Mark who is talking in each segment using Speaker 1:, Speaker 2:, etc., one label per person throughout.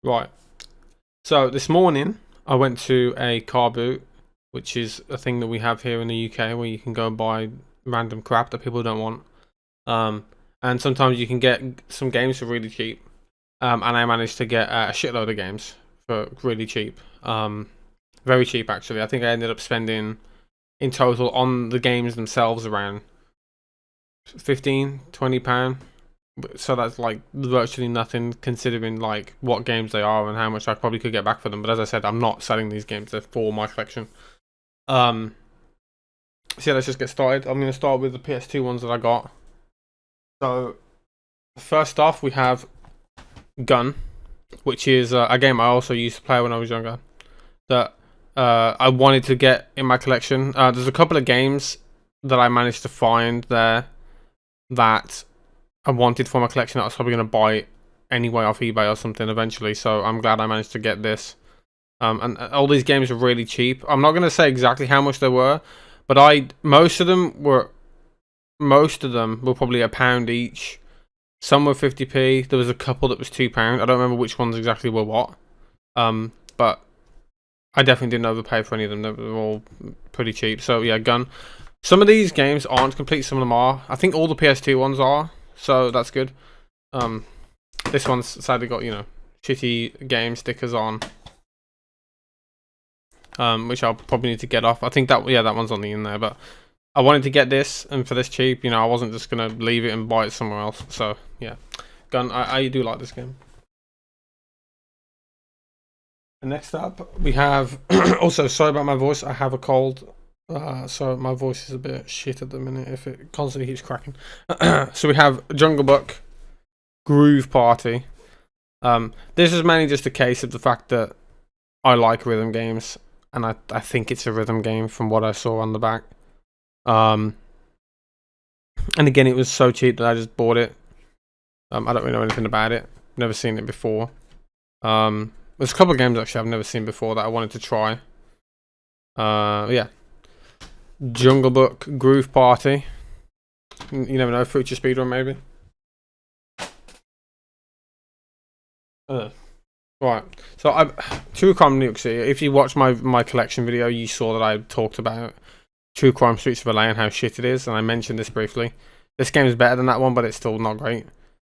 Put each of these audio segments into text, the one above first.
Speaker 1: Right. So this morning I went to a car boot, which is a thing that we have here in the UK where you can go and buy random crap that people don't want. Um, and sometimes you can get some games for really cheap. And I managed to get a shitload of games for really cheap. Very cheap actually. I think I ended up spending in total on the games themselves around 15-20 pound. So that's like virtually nothing considering like what games they are and how much I probably could get back for them. But as I said, I'm not selling these games; they're for my collection. Um, so yeah, let's just get started. I'm gonna start with the PS2 ones that I got. So first off, we have Gun, which is a game I also used to play when I was younger. That I wanted to get in my collection. There's a couple of games that I managed to find there that I wanted for my collection that I was probably going to buy anyway off eBay or something eventually. So I'm glad I managed to get this. And all these games are really cheap. I'm not going to say exactly how much they were, but most of them were probably £1 each. Some were 50p. There was a couple that was £2. I don't remember which ones exactly were what. But I definitely didn't overpay for any of them. They were all pretty cheap. So yeah, Gun. Some of these games aren't complete. Some of them are. I think all the PS2 ones are. So that's good. This one's sadly got, shitty game stickers on. Which I'll probably need to get off. I think that one's on the in there, but I wanted to get this, and for this cheap, I wasn't just gonna leave it and buy it somewhere else. So yeah, Gun. I do like this game. And next up, we have also, sorry about my voice. I have a cold, so my voice is a bit shit at the minute if it constantly keeps cracking. So we have Jungle Book, Groove Party. This is mainly just a case of the fact that I like rhythm games, and I think it's a rhythm game from what I saw on the back. And again, it was so cheap that I just bought it. I don't really know anything about it. Never seen it before. There's a couple of games actually I've never seen before that I wanted to try. Yeah. Jungle Book, Groove Party. You never know, future speedrun maybe. Right. So True Crime New York City. If you watch my collection video, you saw that I talked about True Crime Streets of LA and how shit it is, and I mentioned this briefly. This game is better than that one, but it's still not great.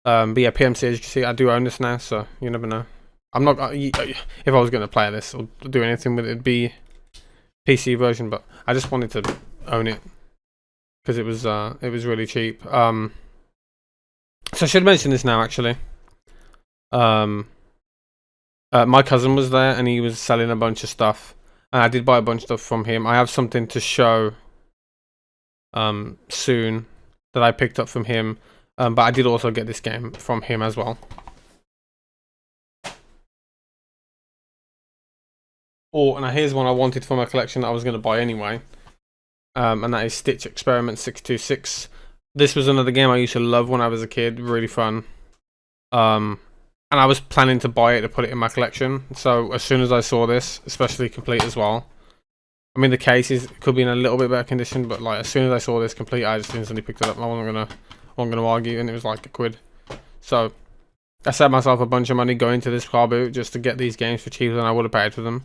Speaker 1: But yeah, PMC, as you can see, I do own this now, so you never know. I'm not. If I was going to play this or do anything with it, it'd be PC version, but I just wanted to own it because it was really cheap. So I should mention this now, actually. My cousin was there and he was selling a bunch of stuff, and I did buy a bunch of stuff from him. I have something to show soon that I picked up from him, but I did also get this game from him as well. And here's one I wanted for my collection that I was going to buy anyway, and that is Stitch Experiment 626. This was another game I used to love when I was a kid. Really fun. And I was planning to buy it to put it in my collection. So as soon as I saw this, especially complete as well. I mean, the case could be in a little bit better condition, but like as soon as I saw this complete, I just instantly picked it up. I wasn't gonna argue, and it was like £1. So I saved myself a bunch of money going to this car boot just to get these games for cheaper than I would have paid for them.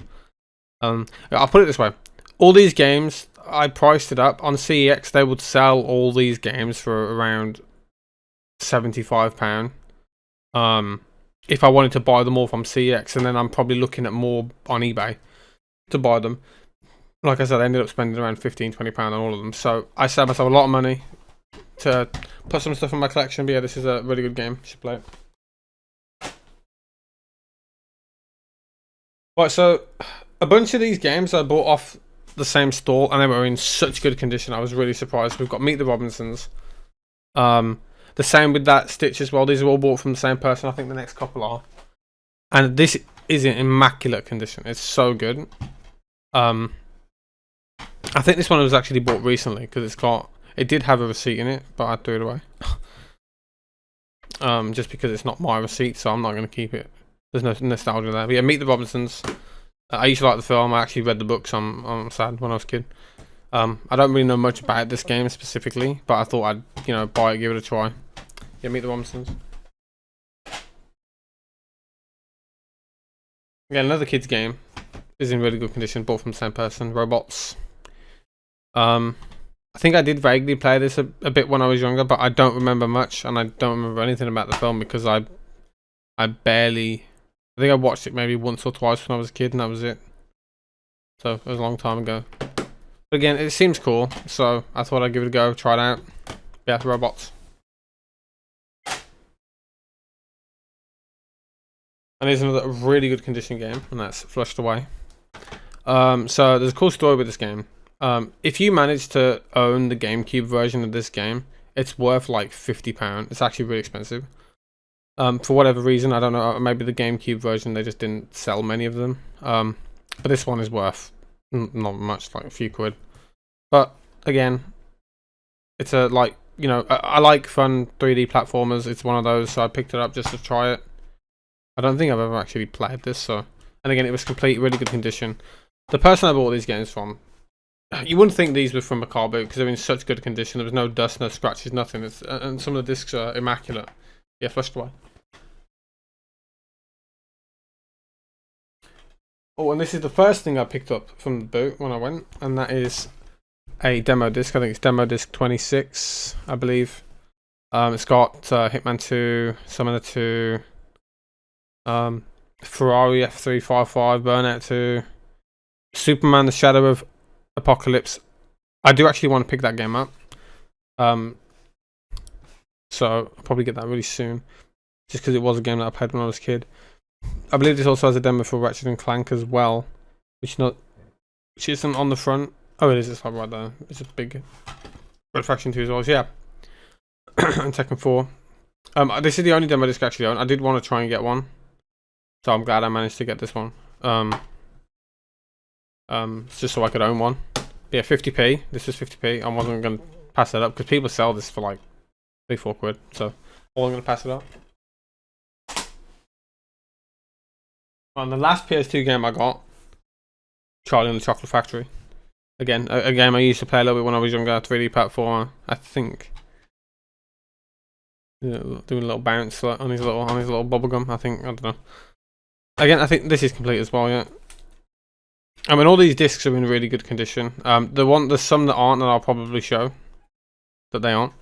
Speaker 1: I'll put it this way: all these games, I priced it up on CEX. They would sell all these games for around £75. If I wanted to buy them all from CX, and then I'm probably looking at more on eBay to buy them. Like I said, I ended up spending around £15-20 on all of them. So I saved myself a lot of money to put some stuff in my collection. But yeah, this is a really good game. You should play it. Right, so a bunch of these games I bought off the same stall, and they were in such good condition. I was really surprised. We've got Meet the Robinsons. The same with that Stitch as well. These are all bought from the same person. I think the next couple are. And this is in immaculate condition. It's so good. I think this one was actually bought recently because it did have a receipt in it, but I threw it away. Just because it's not my receipt, so I'm not going to keep it. There's no nostalgia there. But yeah, Meet the Robinsons. I used to like the film. I actually read the books. I'm sad when I was a kid. I don't really know much about this game specifically, but I thought I'd buy it, give it a try. Yeah, Meet the Robinsons. Again, another kids game. Is in really good condition, bought from the same person. Robots. I think I did vaguely play this a bit when I was younger, but I don't remember much, and I don't remember anything about the film because I barely. I think I watched it maybe once or twice when I was a kid, and that was it. So it was a long time ago. But again, it seems cool, so I thought I'd give it a go, try it out. Yeah, robots. And here's another really good condition game, and that's Flushed Away. So there's a cool story with this game. If you manage to own the GameCube version of this game, it's worth like £50. It's actually really expensive. For whatever reason, I don't know, maybe the GameCube version, they just didn't sell many of them. But this one is worth not much, like a few quid. But again, it's a, like, you know, I like fun 3D platformers. It's one of those, so I picked it up just to try it. I don't think I've ever actually played this, so. And again, it was complete, really good condition. The person I bought these games from, you wouldn't think these were from a car boot because they're in such good condition. There was no dust, no scratches, nothing. And some of the discs are immaculate. Yeah, Flushed Away. Oh, and this is the first thing I picked up from the boot when I went, and that is a demo disc. I think it's demo disc 26, I believe. It's got Hitman 2, Summoner 2, Ferrari F355, Burnout 2, Superman: The Shadow of Apocalypse. I do actually want to pick that game up. So I'll probably get that really soon, just because it was a game that I played when I was a kid. I believe this also has a demo for Ratchet and Clank as well, which isn't on the front. Oh, it is. It's like right there. It's a big Red Faction 2 as well. So yeah, and Tekken 4. This is the only demo disc I actually own. I did want to try and get one, so I'm glad I managed to get this one. Just so I could own one. But yeah, 50p. This was 50p. I wasn't going to pass it up because people sell this for like 3-4 quid. So I'm going to pass it up. And the last PS2 game I got, Charlie and the Chocolate Factory. Again, a game I used to play a little bit when I was younger. 3D platformer, I think. Yeah, doing a little bounce on his little bubblegum. I think, I don't know. Again, I think this is complete as well. Yeah. I mean, all these discs are in really good condition. There's some that aren't, and I'll probably show that they aren't.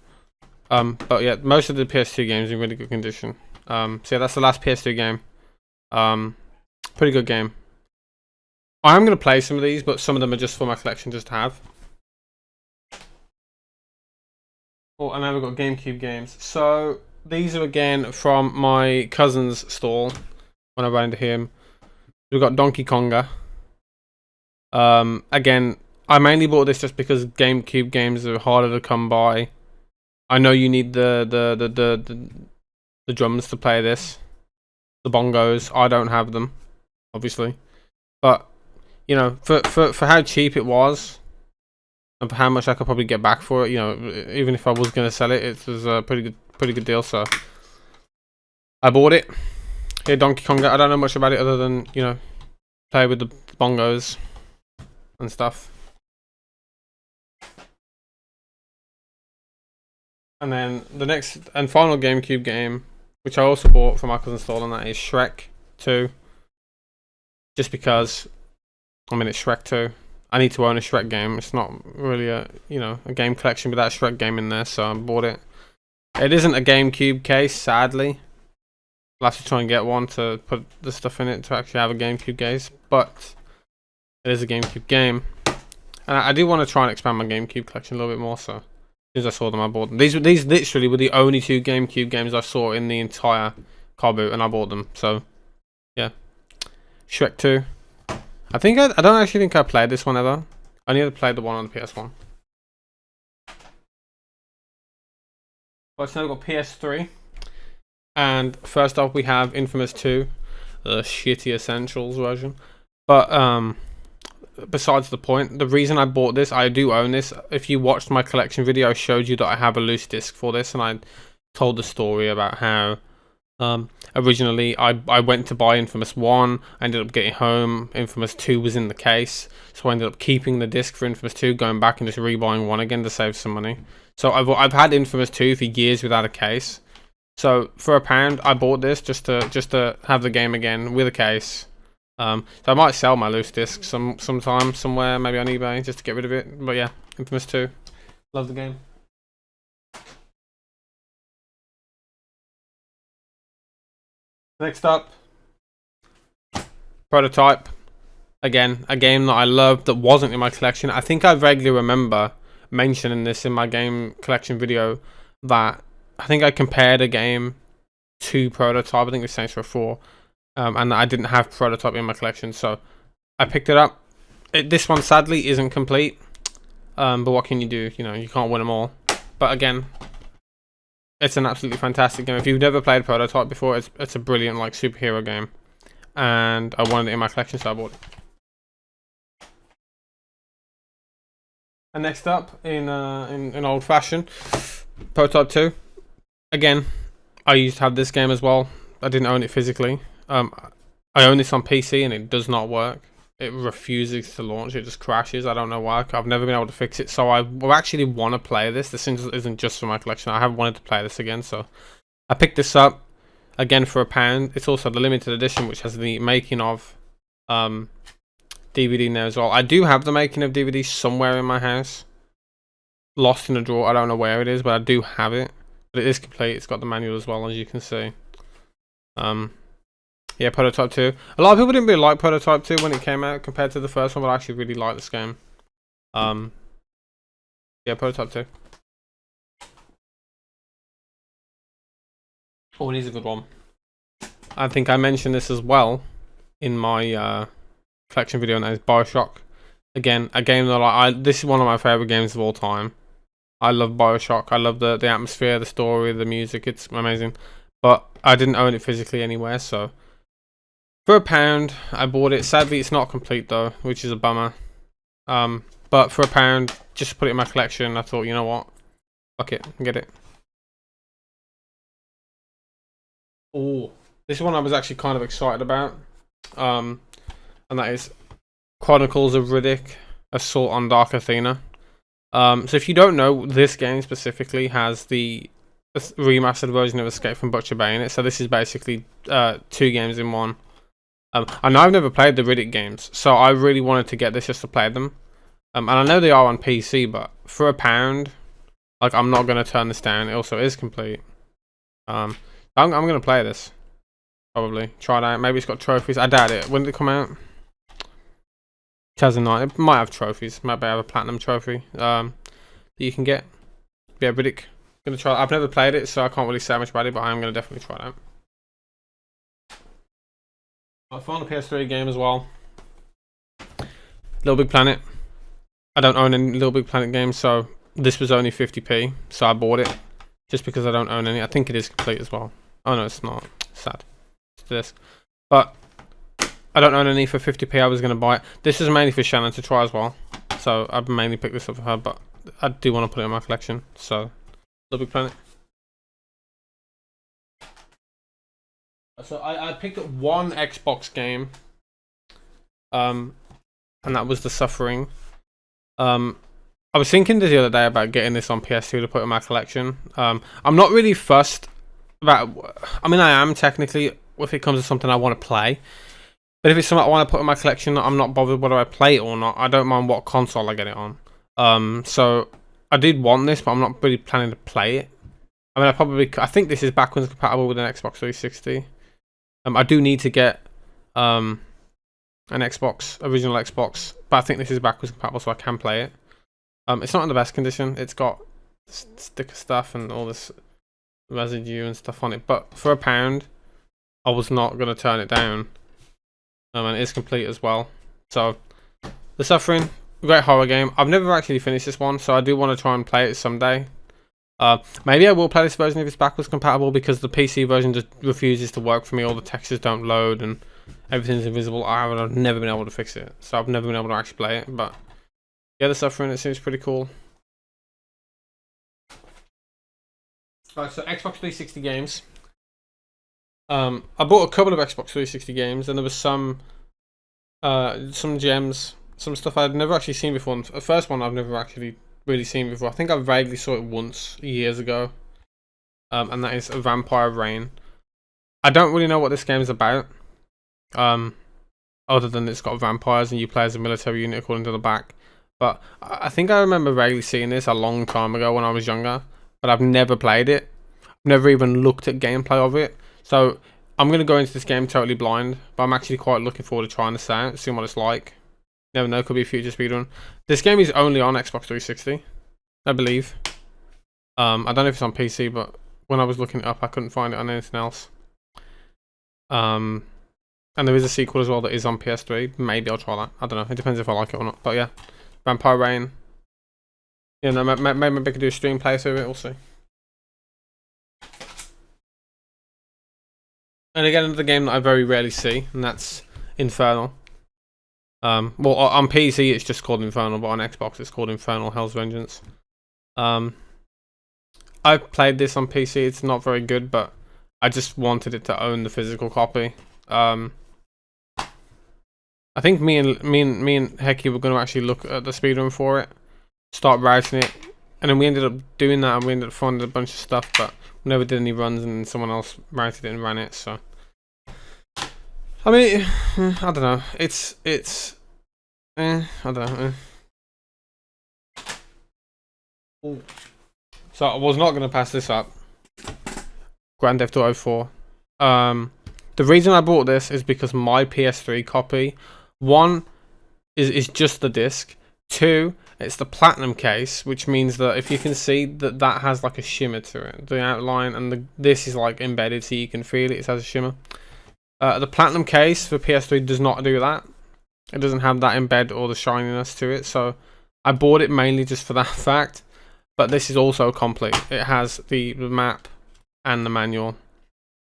Speaker 1: But yeah, most of the PS2 games are in really good condition. So yeah, that's the last PS2 game. Pretty good game. I am going to play some of these, but some of them are just for my collection, just to have. Oh, and now we've got GameCube games. So these are again from my cousin's stall when I ran into him. We've got Donkey Konga. Again, I mainly bought this just because GameCube games are harder to come by. I know you need the drums to play this, the bongos. I don't have them, obviously, but you know, for how cheap it was, and for how much I could probably get back for it, you know, even if I was gonna sell it, it was a pretty good deal. So I bought it. Here, Donkey Konga. I don't know much about it other than, you know, play with the bongos and stuff. And then the next and final GameCube game, which I also bought from my cousin's stall, and that is Shrek 2. Just because, I mean, it's Shrek 2. I need to own a Shrek game. It's not really a, you know, a game collection without a Shrek game in there, so I bought it. It isn't a GameCube case, sadly. I'll have to try and get one to put the stuff in it to actually have a GameCube case, but it is a GameCube game. And I do want to try and expand my GameCube collection a little bit more, so as soon as I saw them, I bought them. These literally were the only two GameCube games I saw in the entire car boot, and I bought them, so yeah. Shrek 2. I don't actually think I played this one ever. I only ever played the one on the PS1. But so now we've got PS3. And first off, we have Infamous 2, the shitty Essentials version. But besides the point, the reason I bought this, I do own this. If you watched my collection video, I showed you that I have a loose disc for this, and I told the story about how originally I went to buy Infamous 1, I ended up getting home, Infamous 2 was in the case, so I ended up keeping the disc for Infamous 2, going back and just rebuying 1 again to save some money. So I've had Infamous 2 for years without a case. So for £1, I bought this just to have the game again with a case. So I might sell my loose disc sometime, somewhere, maybe on eBay, just to get rid of it. But yeah, Infamous 2. Love the game. Next up, Prototype. Again, a game that I loved that wasn't in my collection. I think I vaguely remember mentioning this in my game collection video, that I think I compared a game to Prototype. I think it was Saints Row 4, and I didn't have Prototype in my collection, so I picked it up. This one sadly isn't complete, but what can you do? You know, you can't win them all. But again, it's an absolutely fantastic game. If you've never played Prototype before, it's a brilliant like superhero game, and I wanted it in my collection, so I bought it. And next up, in old fashion, Prototype 2. Again, I used to have this game as well. I didn't own it physically. I own this on PC and it does not work. It refuses to launch. It just crashes. I don't know why. I've never been able to fix it. So I actually want to play this. This isn't just for my collection. I have wanted to play this again. So I picked this up again for £1. It's also the limited edition, which has the making of DVD now as well. I do have the making of DVD somewhere in my house, lost in a drawer. I don't know where it is, but I do have it. But it is complete. It's got the manual as well, as you can see. Yeah, Prototype 2. A lot of people didn't really like Prototype 2 when it came out compared to the first one, but I actually really like this game. Yeah, Prototype 2. Oh, it is a good one. I think I mentioned this as well in my collection video, and that is Bioshock. Again, a game that this is one of my favorite games of all time. I love Bioshock. I love the atmosphere, the story, the music. It's amazing. But I didn't own it physically anywhere, so for £1 I bought it. Sadly, it's not complete though, which is a bummer. But for £1, just to put it in my collection, I thought, you know what? Fuck it, get it. Oh, this one I was actually kind of excited about. And that is Chronicles of Riddick, Assault on Dark Athena. So if you don't know, this game specifically has the remastered version of Escape from Butcher Bay in it. So this is basically 2 games in one. I know I've never played the Riddick games, so I really wanted to get this just to play them. And I know they are on PC, but for £1, like, I'm not going to turn this down. It also is complete. I'm going to play this. Probably. Try it out. Maybe it's got trophies. I doubt it. When did it come out? 2009. It might have trophies. Maybe have a platinum trophy that you can get. Yeah, Riddick. Gonna try. I've never played it, so I can't really say much about it, but I am going to definitely try it out. I found a PS3 game as well. Little Big Planet. I don't own any Little Big Planet games, so this was only 50p, so I bought it just because I don't own any. I think it is complete as well. Oh no, it's not. Sad. It's this, but I don't own any for 50p. I was going to buy it. This is mainly for Shannon to try as well, so I've mainly picked this up for her, but I do want to put it in my collection. So, Little Big Planet. So I picked up one Xbox game, and that was The Suffering. I was thinking the other day about getting this on PS2 to put in my collection. I'm not really fussed about. I mean, I am technically if it comes to something I want to play, but if it's something I want to put in my collection, I'm not bothered whether I play it or not. I don't mind what console I get it on. So I did want this, but I'm not really planning to play it. I mean, I think this is backwards compatible with an Xbox 360. I do need to get an Xbox, original Xbox, but I think this is backwards compatible, so I can play it. It's not in the best condition. It's got sticker stuff and all this residue and stuff on it, but for £1, I was not going to turn it down. And it is complete as well. So, The Suffering, great horror game. I've never actually finished this one, so I do want to try and play it someday. Maybe I will play this version if it's backwards compatible, because the PC version just refuses to work for me. All the textures don't load and everything's invisible. I've never been able to fix it, so I've never been able to actually play it. But yeah, The Suffering, it seems pretty cool. Alright, so Xbox 360 games. I bought a couple of Xbox 360 games, and there was some gems, some stuff I'd never actually seen before. The first one I've never actually really seen before. I think I vaguely saw it once years ago, and that is a Vampire Reign. I don't really know what this game is about. other than it's got vampires and you play as a military unit according to the back. But I think I remember vaguely seeing this a long time ago when I was younger, but I've never played it. I've never even looked at gameplay of it. So I'm going to go into this game totally blind, but I'm actually quite looking forward to trying this out, seeing what it's like. Never know, could be a future speedrun. This game is only on Xbox 360, I believe. I don't know if it's on PC, but when I was looking it up, I couldn't find it on anything else. And there is a sequel as well that is on PS3. Maybe I'll try that. I don't know. It depends if I like it or not. But yeah, Vampire Rain. You know, maybe I could do a stream playthrough of it. We'll see. And again, another game that I very rarely see, and that's Infernal. Well, on PC it's just called Infernal, but on Xbox it's called Infernal Hell's Vengeance. I've played this on PC. It's not very good, but I just wanted it to own the physical copy. I think me and Hecky were going to actually look at the speedrun for it, start writing it, and then we ended up doing that, and we ended up finding a bunch of stuff, but we never did any runs, and someone else wrote it and ran it. So, I mean, I don't know. I don't know. So I was not going to pass this up. Grand Theft Auto 4. The reason I bought this is because my PS3 copy, one, is just the disc. Two, it's the platinum case, which means that if you can see that has like a shimmer to it, the outline, and this is like embedded, so you can feel it. It has a shimmer. The platinum case for PS3 does not do that. It doesn't have that embed or the shininess to it. So I bought it mainly just for that fact. But this is also complete. It has the map and the manual.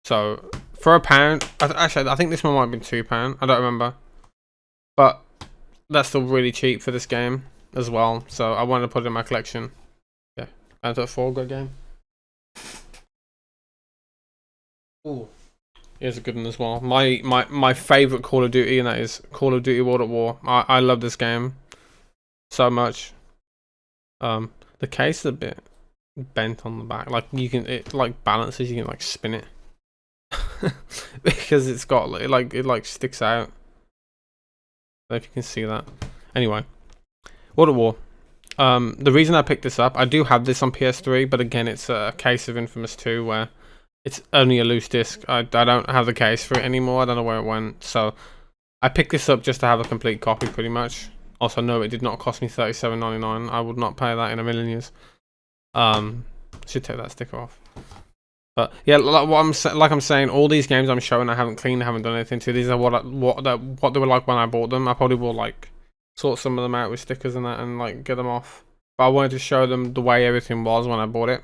Speaker 1: So for £1, actually I think this one might have been £2. I don't remember, but that's still really cheap for this game as well. So I wanted to put it in my collection. Yeah, Grand Theft 4, good game. Ooh, here's a good one as well. My favorite Call of Duty, and that is Call of Duty World at War. I love this game so much. The case is a bit bent on the back. Like it like balances. You can like spin it. Because it's got it like sticks out. I don't know if you can see that. Anyway, World at War. The reason I picked this up, I do have this on PS3, but again, it's a case of Infamous 2 where it's only a loose disc. I don't have the case for it anymore. I don't know where it went. So I picked this up just to have a complete copy, pretty much. Also, no, it did not cost me $37.99. I would not pay that in a million years. Should take that sticker off. But yeah, like I'm saying, all these games I'm showing, I haven't cleaned, I haven't done anything to. These are what they were like when I bought them. I probably will like sort some of them out with stickers and that, and like get them off. But I wanted to show them the way everything was when I bought it.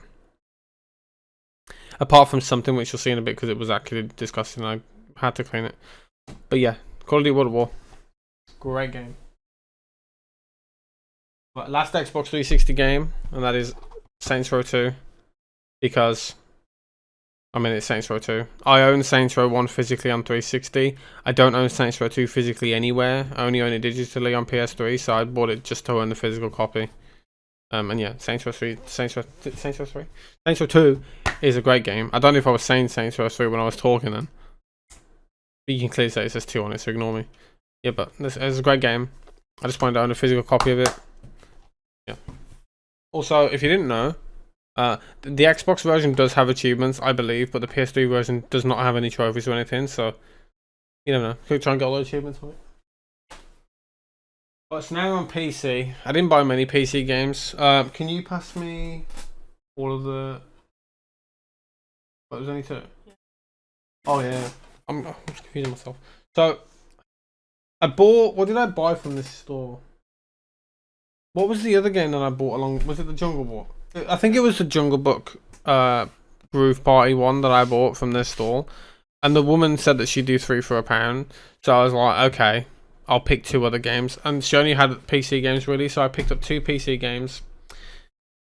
Speaker 1: Apart from something which you'll see in a bit, because it was actually disgusting. I had to clean it. But yeah, Call of Duty World at War, great game. But last Xbox 360 game, and that is Saints Row 2, because I mean, it's Saints Row 2. I own Saints Row 1 physically on 360. I don't own Saints Row 2 physically anywhere. I only own it digitally on PS3, so I bought it just to own the physical copy. And yeah, Saints Row 2 is a great game. I don't know if I was saying Saints Row 3 when I was talking then. But you can clearly say it says 2 on it, so ignore me. Yeah, but this is a great game. I just wanted to own a physical copy of it. Yeah. Also, if you didn't know, the Xbox version does have achievements, I believe, but the PS3 version does not have any trophies or anything, so you never know. Could try and get all the achievements on it. But it's now on PC. I didn't buy many PC games. Can you pass me all of the... What, there's only 2? Yeah. Oh yeah. I'm just confusing myself. So, I bought... What did I buy from this store? What was the other game that I bought along? Was it the Jungle Book? I think it was the Jungle Book Groove Party one that I bought from this store. And the woman said that she'd do 3 for £1. So I was like, okay, I'll pick 2 other games. And she only had PC games really, so I picked up 2 PC games.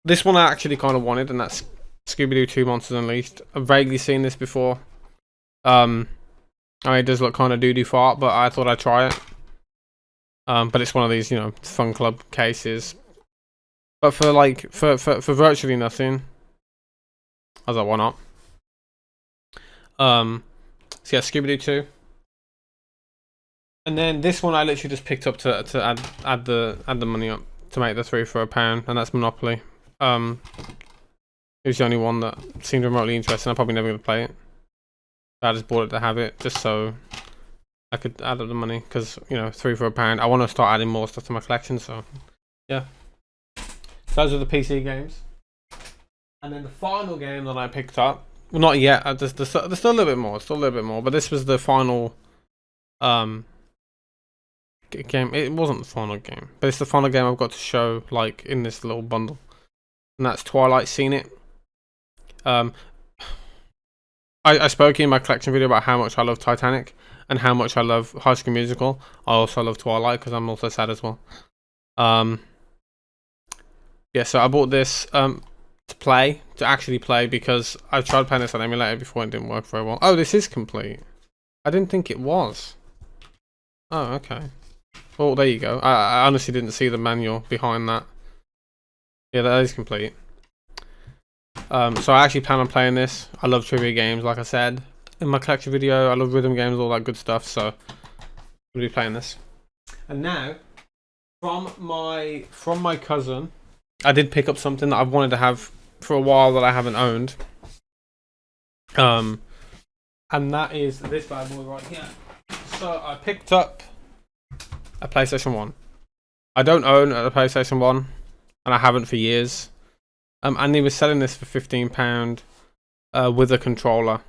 Speaker 1: This one I actually kind of wanted, and that's Scooby-Doo 2 Monsters Unleashed. I've vaguely seen this before. I mean, it does look kind of doo-doo fart, but I thought I'd try it. But it's one of these, you know, fun club cases. But for like for virtually nothing, I was like, why not? So yeah, Scooby-Doo 2.
Speaker 2: And then this one I literally just picked up to add the money up to make the 3 for £1, and that's Monopoly. It was the only one that seemed remotely interesting. I'm probably never gonna play it. I just bought it to have it, just so I could add up the money, because, you know, 3 for £1. I want to start adding more stuff to my collection, so yeah. Those are the PC games. And then the final game that I picked up, well, not yet. There's still a little bit more. But this was the final game. It wasn't the final game, but it's the final game I've got to show, like, in this little bundle, and that's Twilight. Seen it. I spoke in my collection video about how much I love Titanic and how much I love High School Musical. I also love Twilight because I'm also sad as well. Yeah, so I bought this to actually play, because I tried playing this on emulator before and it didn't work very well. Oh, this is complete. I didn't think it was. Oh, okay. Well, there you go. I honestly didn't see the manual behind that. Yeah, that is complete. So I actually plan on playing this. I love trivia games, like I said in my collection video. I love rhythm games, all that good stuff. So I'm gonna be playing this. And now, from my cousin, I did pick up something that I've wanted to have for a while that I haven't owned. And that is this bad boy right here. So I picked up a PlayStation 1. I don't own a PlayStation 1, and I haven't for years. And he was selling this for £15 with a controller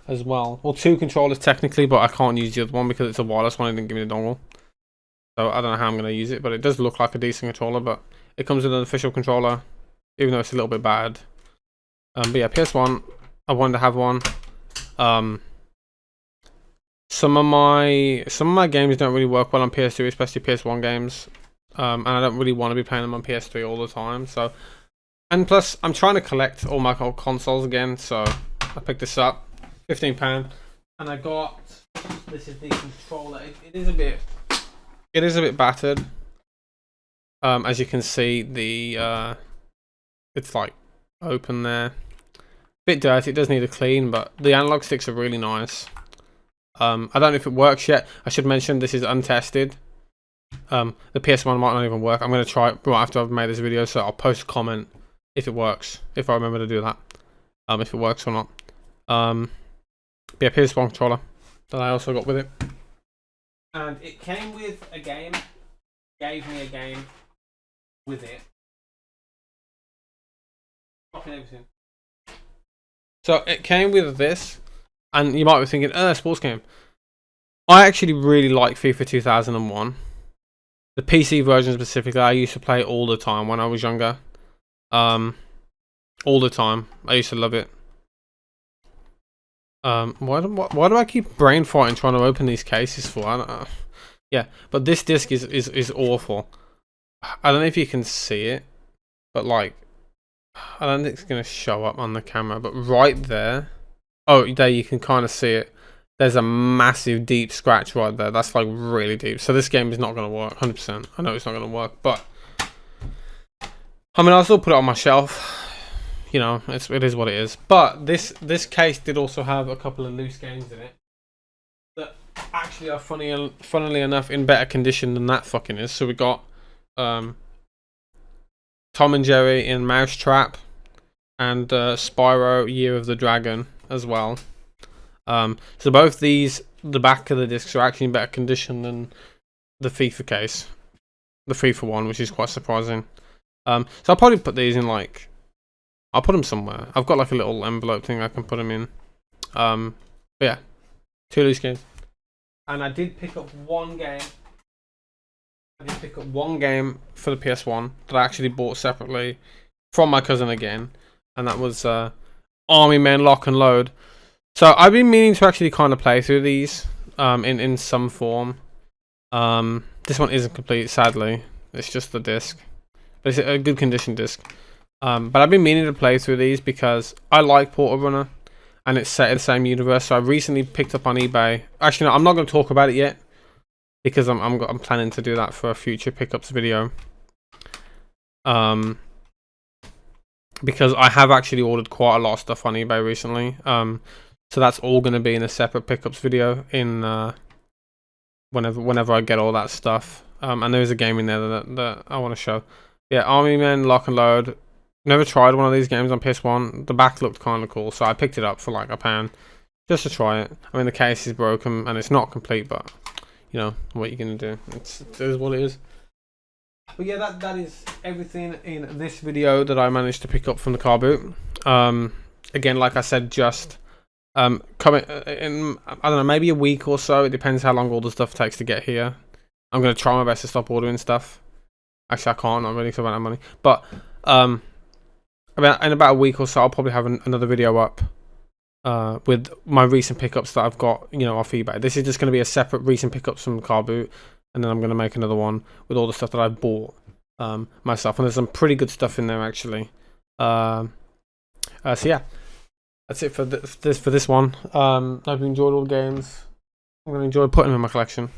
Speaker 2: as well. Well, 2 controllers technically, but I can't use the other one because it's a wireless one. He didn't give me the dongle. So I don't know how I'm going to use it, but it does look like a decent controller. But it comes with an official controller, even though it's a little bit bad. But yeah, PS1, I wanted to have one. Some of my games don't really work well on PS2, especially PS1 games. And I don't really want to be playing them on PS3 all the time. So, and plus, I'm trying to collect all my old consoles again. So I picked this up, £15, and I got, this is the controller. It is a bit battered. As you can see, it's like open there. Bit dirty. It does need a clean, but the analog sticks are really nice. I don't know if it works yet. I should mention this is untested. The PS1 might not even work. I'm going to try it right after I've made this video, so I'll post a comment if it works, if I remember to do that, if it works or not. Yeah, PS1 controller that I also got with it, and it came with a game. Gave me a game with it. Everything. So it came with this, and you might be thinking, sports game. I actually really like FIFA 2001. The PC version specifically, I used to play all the time when I was younger. All the time. I used to love it. Why do I keep brain farting trying to open these cases for? I don't know. Yeah, but this disc is awful. I don't know if you can see it, but like, I don't think it's gonna show up on the camera, but right there, oh, there you can kind of see it. There's a massive deep scratch right there. That's like really deep. So this game is not gonna work, 100%. I know it's not gonna work, but I mean, I'll still put it on my shelf. You know, it is what it is. But this case did also have a couple of loose games in it that actually are funnily enough in better condition than that fucking is. So we got Tom and Jerry in Mousetrap and Spyro Year of the Dragon as well. So both these, the back of the discs are actually in better condition than the FIFA case, the FIFA one, which is quite surprising. So I'll probably put these in, like, I'll put them somewhere. I've got like a little envelope thing I can put them in. But yeah, 2 loose games. And I did pick up one game. I did pick up one game for the PS1 that I actually bought separately from my cousin again, and that was Army Men Lock and Load. So I've been meaning to actually kind of play through these in some form. This one isn't complete, sadly. It's just the disc, but it's a good condition disc. But I've been meaning to play through these because I like Portal Runner, and it's set in the same universe. So I recently picked up on eBay. Actually, no, I'm not going to talk about it yet because I'm planning to do that for a future pickups video. Because I have actually ordered quite a lot of stuff on eBay recently. So that's all going to be in a separate pickups video in
Speaker 1: whenever I get all that stuff. And there is a game in there that I want to show. Yeah, Army Men Lock and Load. Never tried one of these games on PS1. The back looked kind of cool, so I picked it up for like £1 just to try it. I mean, the case is broken and it's not complete, but you know what you're gonna do. It is what it is. But yeah, that is everything in this video that I managed to pick up from the car boot. Again, like I said, just coming in, I don't know, maybe a week or so. It depends how long all the stuff takes to get here. I'm gonna try my best to stop ordering stuff. Actually, I can't. Not really, because I don't have money. But in about a week or so, I'll probably have another video up with my recent pickups that I've got, you know, off eBay. This is just going to be a separate recent pickups from the car boot, and then I'm going to make another one with all the stuff that I've bought myself. And there's some pretty good stuff in there, actually. So yeah, that's it for this one. Hope you enjoyed all the games. I'm going to enjoy putting them in my collection.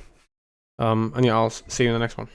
Speaker 1: And yeah, I'll see you in the next one.